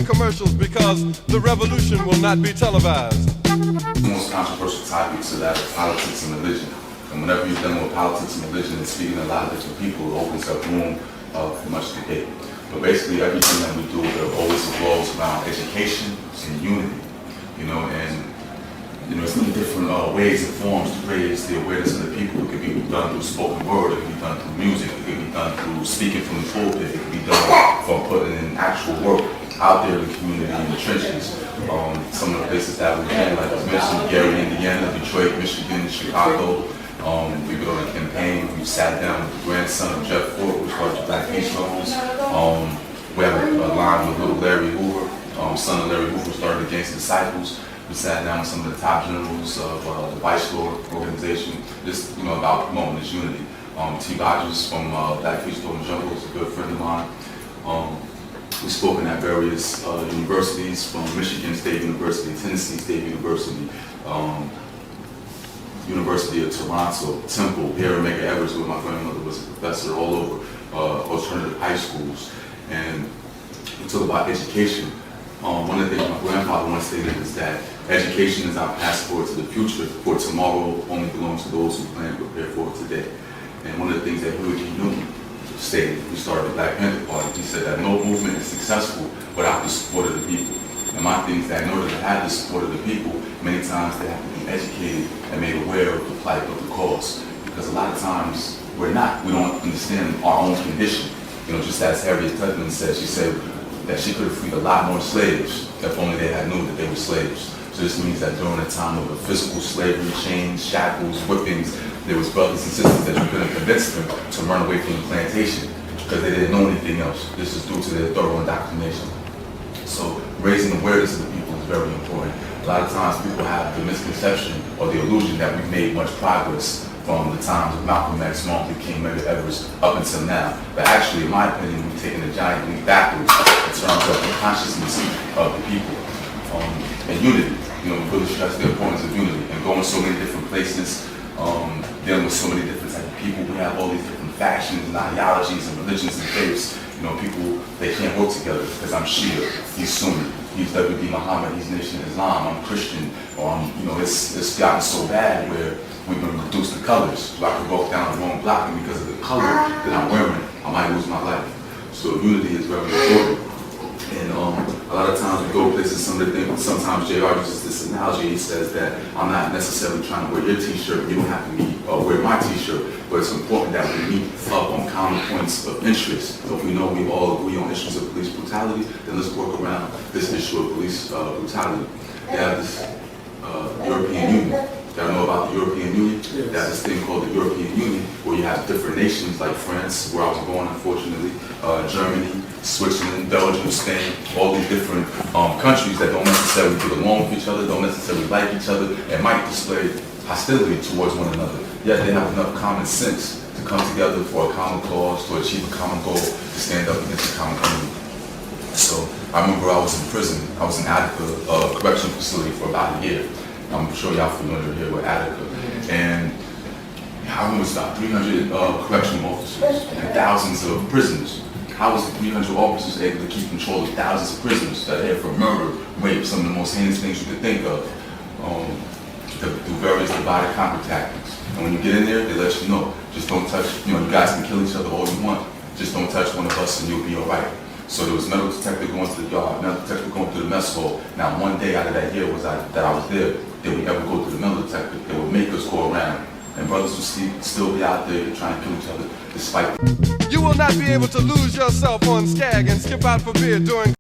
avoiding commercials because the revolution will not be televised. The most controversial topics are that of politics and religion. And whenever you're dealing with politics and religion and speaking to a lot of different people, it opens up room for much debate. But basically everything that we do, it always revolves around education and unity. There's many different ways and forms to raise the awareness of the people. It could be done through spoken word, it could be done through music, it could be done through speaking from the pulpit, it could be done from putting in actual work out there in the community, in the trenches. Some of the places that we've been, like I mentioned, Gary, Indiana, Detroit, Michigan, Chicago. We've been on a campaign. We've sat down with the grandson of Jeff Fort, which was the Black Peace Rovers. We have a line with little Larry Hoover, son of Larry Hoover, started Against Disciples. We sat down with some of the top generals of the Vice Lord organization, just about promoting this unity. T. Rogers from Black Peace Rovers Jungle is a good friend of mine. We've spoken at various universities, from Michigan State University, Tennessee State University, University of Toronto, Temple, here in Medgar Evers, where my grandmother was a professor, all over alternative high schools. And we talk about education. One of the things my grandfather once stated is that education is our passport to the future, for tomorrow only belongs to those who plan to prepare for it today. And one of the things that Newton stated, he started the Black Panther Party, he said that no movement is successful without the support of the people. And my thing is that in order to have the support of the people, many times they have to be educated and made aware of the plight of the cause. Because a lot of times we don't understand our own condition. Just as Harriet Tubman said, she said that she could have freed a lot more slaves if only they had known that they were slaves. So this means that during a time of physical slavery, chains, shackles, whippings, there was brothers and sisters that you couldn't convince them to run away from the plantation because they didn't know anything else. This is due to their thorough indoctrination. So raising awareness of the people is very important. A lot of times people have the misconception or the illusion that we've made much progress from the times of Malcolm X, Martin Luther King, Medgar Evers up until now. But actually, in my opinion, we've taken a giant leap backwards in terms of the consciousness of the people. And unity, we really stress the importance of unity and going so many different places, dealing with so many different types of people. We have all these different factions and ideologies and religions and faiths. People, they can't work together because I'm Shia, he's Sunni, he's WD Muhammad, he's Nation Islam, I'm Christian, or it's gotten so bad where we've been reduced to colors. So I could walk down the wrong block and because of the color that I'm wearing, I might lose my life. So unity is very important. And a lot of times we go places, sometimes JR uses this analogy, he says that I'm not necessarily trying to wear your t-shirt, you don't have to wear my t-shirt, but it's important that we meet up on common points of interest. So if we know we all agree on issues of police brutality, then let's work around this issue of police brutality. They have this European Union. Y'all know about the European Union? Yes. They have this thing called the European Union, where you have different nations like France, where I was born unfortunately, Germany, Switzerland, Belgium, Spain, all these different countries that don't necessarily get along with each other, don't necessarily like each other, and might display hostility towards one another. Yet they have enough common sense to come together for a common cause, to achieve a common goal, to stand up against a common enemy. So I remember I was in prison. I was in Attica correctional facility for about a year. I'm sure y'all familiar here with Attica. And I remember it's about 300 correctional officers and thousands of prisoners. How was the 300 officers able to keep control of thousands of prisoners that are here for murder, rape, some of the most heinous things you could think of, through various divide and conquer tactics. And when you get in there, they let you know, just don't touch, you guys can kill each other all you want, just don't touch one of us and you'll be all right. So there was metal detector going to the yard, metal detector going to the mess hall. Now one day out of that year that I was there, did we ever go to the metal detector? They would make us go around. And brothers would still be out there trying to kill each other despite. You will not be able to lose yourself on Skag and skip out for beer during